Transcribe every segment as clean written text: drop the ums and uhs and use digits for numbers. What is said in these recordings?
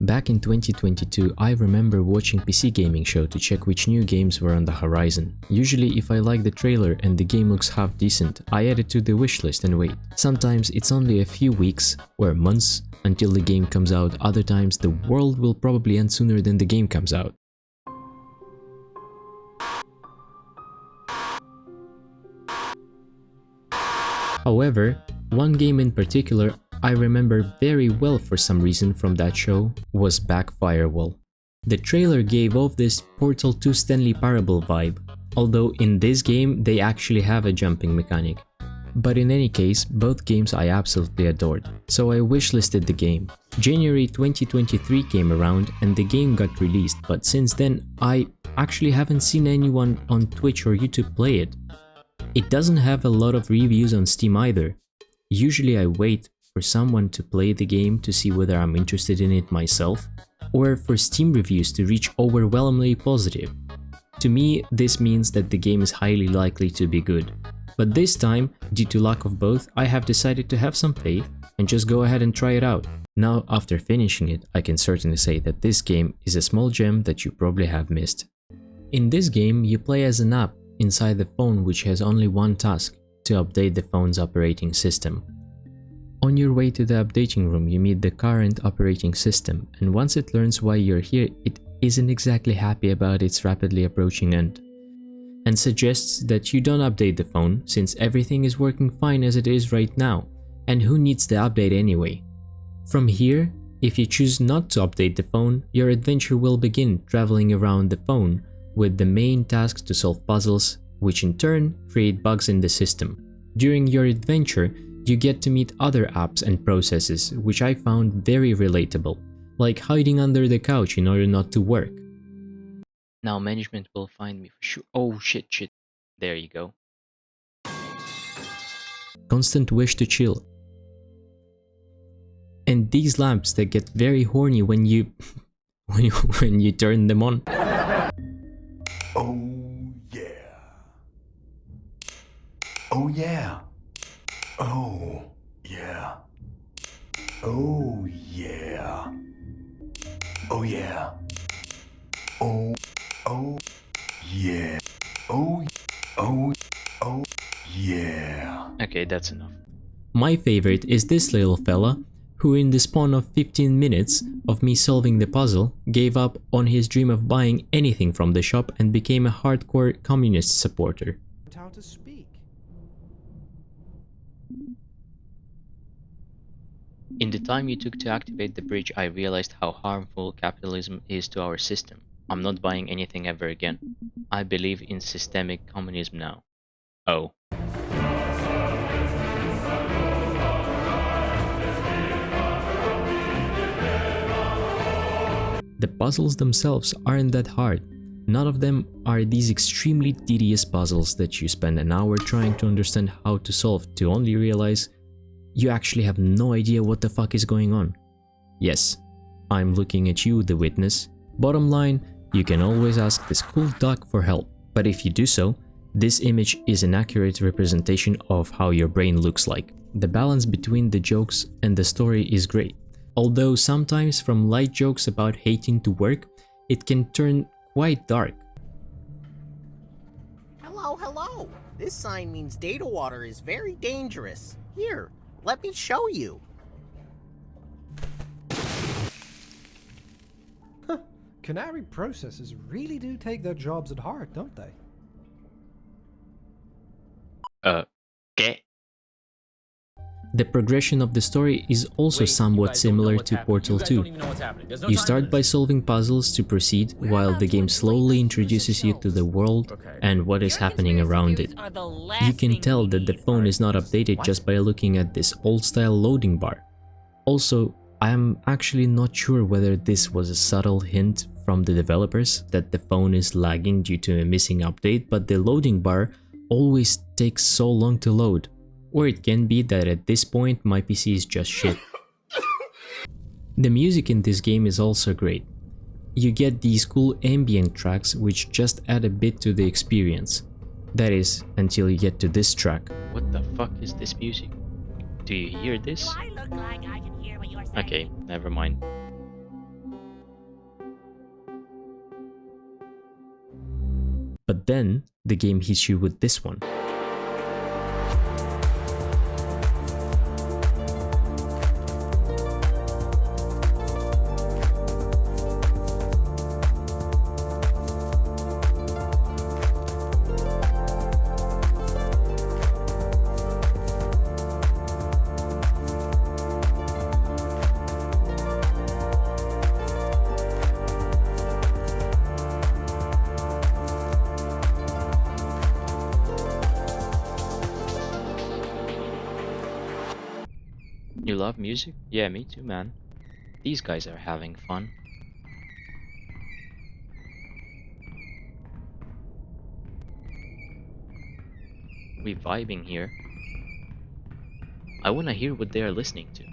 Back in 2022, I remember watching PC Gaming Show to check which new games were on the horizon. Usually if I like the trailer and the game looks half decent, I add it to the wishlist and wait. Sometimes it's only a few weeks or months until the game comes out, other times the world will probably end sooner than the game comes out. However, one game in particular I remember very well for some reason from that show was Backfirewall. The trailer gave off this Portal 2 Stanley Parable vibe, although in this game they actually have a jumping mechanic. But in any case, both games I absolutely adored, so I wishlisted the game. January 2023 came around and the game got released, but since then I actually haven't seen anyone on Twitch or YouTube play it. It doesn't have a lot of reviews on Steam either. Usually I wait for someone to play the game to see whether I'm interested in it myself, or for Steam reviews to reach overwhelmingly positive. To me, this means that the game is highly likely to be good. But this time, due to lack of both, I have decided to have some faith and just go ahead and try it out. Now, after finishing it, I can certainly say that this game is a small gem that you probably have missed. In this game, you play as an app inside the phone which has only one task: to update the phone's operating system. On your way to the updating room, you meet the current operating system, and once it learns why you're here, it isn't exactly happy about its rapidly approaching end, and suggests that you don't update the phone since everything is working fine as it is right now, and who needs the update anyway? From here, if you choose not to update the phone, your adventure will begin traveling around the phone with the main task to solve puzzles, which in turn create bugs in the system. During your adventure, you get to meet other apps and processes which I found very relatable, like hiding under the couch in order not to work. Now management will find me for sure. Oh shit. There you go. Constant wish to chill. And these lamps that get very horny when you when you turn them on. Oh yeah. Oh yeah. Oh yeah. Oh yeah. Oh yeah. Oh yeah. Oh yeah. Okay, that's enough. My favorite is this little fella who in the span of 15 minutes of me solving the puzzle gave up on his dream of buying anything from the shop and became a hardcore communist supporter. How to speak. In the time you took to activate the bridge, I realized how harmful capitalism is to our system. I'm not buying anything ever again. I believe in systemic communism now. Oh. The puzzles themselves aren't that hard. None of them are these extremely tedious puzzles that you spend an hour trying to understand how to solve to only realize you actually have no idea what the fuck is going on. Yes, I'm looking at you, the witness. Bottom line, you can always ask this cool duck for help, but if you do so, this image is an accurate representation of how your brain looks like. The balance between the jokes and the story is great, although sometimes from light jokes about hating to work, it can turn quite dark. Hello. This sign means data water is very dangerous. Here, let me show you. Canary processors really do take their jobs at heart, don't they? Okay. The progression of the story is also somewhat similar to Portal 2. You start by solving puzzles to proceed, while the game slowly introduces you to the world and what is happening around it. You can tell that the phone is not updated just by looking at this old-style loading bar. Also, I am actually not sure whether this was a subtle hint from the developers that the phone is lagging due to a missing update, but the loading bar always takes so long to load. Or it can be that at this point my PC is just shit. The music in this game is also great. You get these cool ambient tracks which just add a bit to the experience. That is, until you get to this track. What the fuck is this music? Do you hear this? Do I look like I can hear what you're saying? Okay, never mind. But then, the game hits you with this one. You love music? Yeah, me too, man. These guys are having fun. We vibing here. I wanna hear what they are listening to.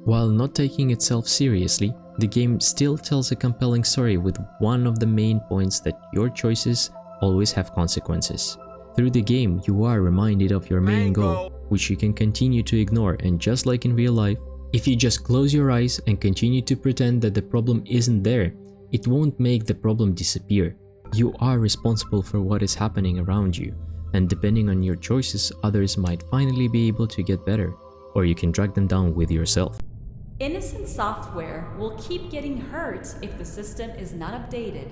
While not taking itself seriously, the game still tells a compelling story with one of the main points that your choices always have consequences. Through the game, you are reminded of your main goal, which you can continue to ignore, and just like in real life, if you just close your eyes and continue to pretend that the problem isn't there, it won't make the problem disappear. You are responsible for what is happening around you, and depending on your choices, others might finally be able to get better, or you can drag them down with yourself. Innocent software will keep getting hurt if the system is not updated.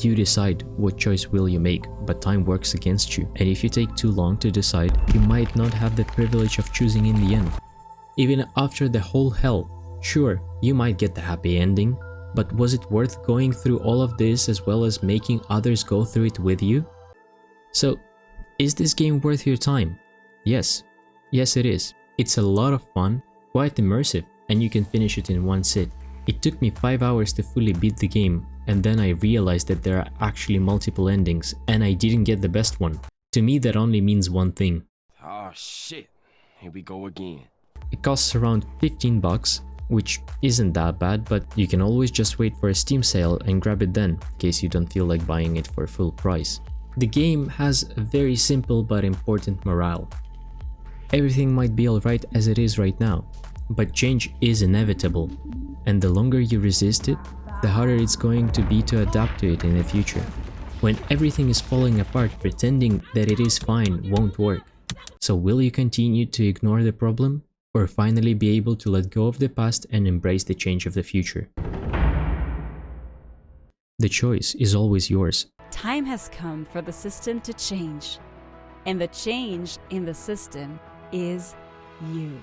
You decide what choice will you make, but time works against you, and if you take too long to decide, you might not have the privilege of choosing in the end. Even after the whole hell, sure, you might get the happy ending, but was it worth going through all of this as well as making others go through it with you? So, is this game worth your time? Yes. Yes, it is. It's a lot of fun, quite immersive, and you can finish it in one sit. It took me 5 hours to fully beat the game, and then I realized that there are actually multiple endings, and I didn't get the best one. To me, that only means one thing. Oh shit, here we go again. It costs around 15 bucks, which isn't that bad, but you can always just wait for a Steam sale and grab it then, in case you don't feel like buying it for full price. The game has a very simple but important morale. Everything might be alright as it is right now, but change is inevitable, and the longer you resist it, the harder it's going to be to adapt to it in the future. When everything is falling apart, pretending that it is fine won't work. So will you continue to ignore the problem, or finally be able to let go of the past and embrace the change of the future? The choice is always yours. Time has come for the system to change, and the change in the system is you.